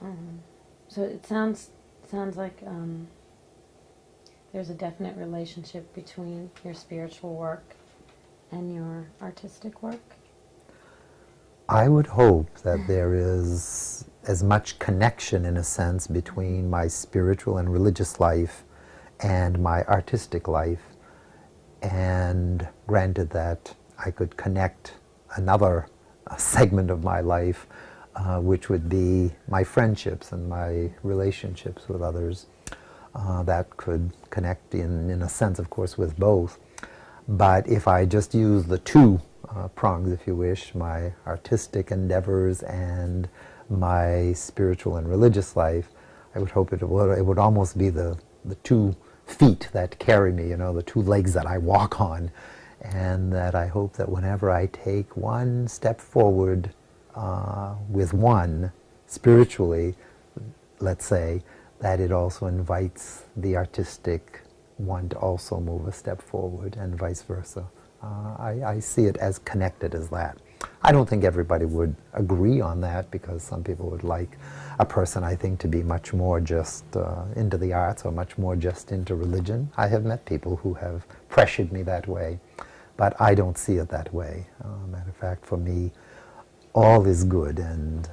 Mhm. So it sounds like there's a definite relationship between your spiritual work and your artistic work. I would hope that there is as much connection, in a sense, between my spiritual and religious life and my artistic life. And granted that I could connect another segment of my life, which would be my friendships and my relationships with others, that could connect in a sense, of course, with both. But if I just use the two prongs, if you wish, my artistic endeavors and my spiritual and religious life, I would hope it would almost be the two feet that carry me, the two legs that I walk on, and that I hope that whenever I take one step forward with one, spiritually, let's say, that it also invites the artistic one to also move a step forward, and vice versa. I see it as connected as that. I don't think everybody would agree on that, because some people would like a person, I think, to be much more just into the arts or much more just into religion. I have met people who have pressured me that way, but I don't see it that way. Matter of fact, for me, all is good, and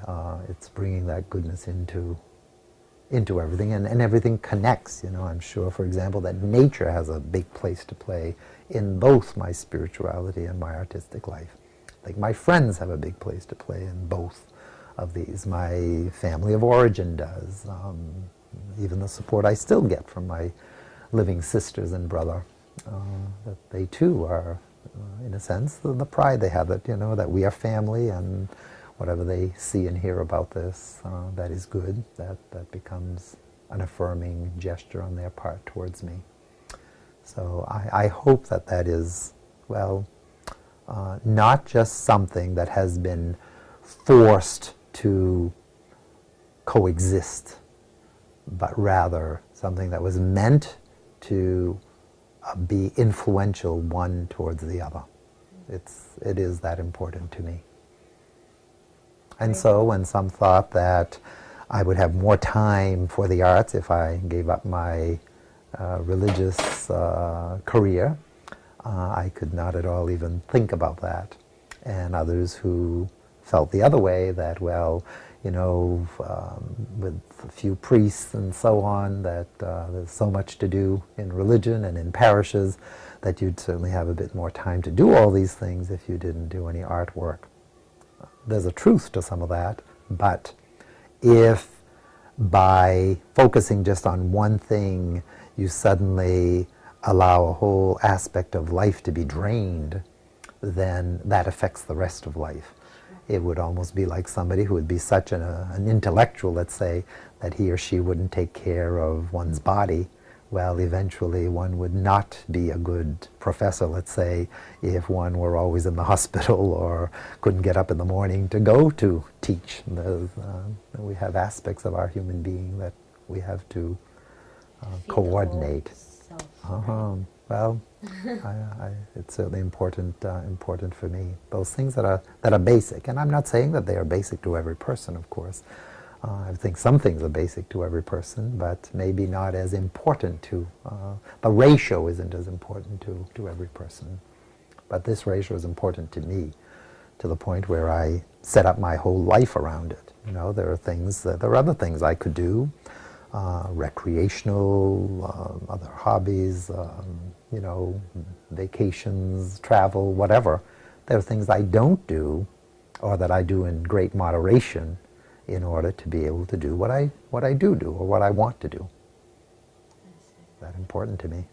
it's bringing that goodness into everything, and everything connects. I'm sure, for example, that nature has a big place to play in both my spirituality and my artistic life. Like, my friends have a big place to play in both of these. My family of origin does. Even the support I still get from my living sisters and brother, that they too are, in a sense, the pride they have, that we are family, and whatever they see and hear about this, that is good, that becomes an affirming gesture on their part towards me. So I hope that is, well, not just something that has been forced to coexist, but rather something that was meant to be influential one towards the other. It is that important to me. And so when some thought that I would have more time for the arts if I gave up my religious career, I could not at all even think about that. And others who felt the other way, that, well, with a few priests and so on, that there's so much to do in religion and in parishes, that you'd certainly have a bit more time to do all these things if you didn't do any artwork. There's a truth to some of that, but if by focusing just on one thing you suddenly allow a whole aspect of life to be drained, then that affects the rest of life. It would almost be like somebody who would be such an intellectual, let's say, that he or she wouldn't take care of one's body. Well, eventually one would not be a good professor, let's say, if one were always in the hospital or couldn't get up in the morning to go to teach. We have aspects of our human being that we have to coordinate. Well, it's certainly important for me. Those things that are basic, and I'm not saying that they are basic to every person, of course. I think some things are basic to every person, but maybe not as important to, the ratio isn't as important to every person. But this ratio is important to me, to the point where I set up my whole life around it. There are other things I could do, recreational, other hobbies, vacations, travel, whatever. There are things I don't do, or that I do in great moderation, in order to be able to do what I do or what I want to do. That's important to me.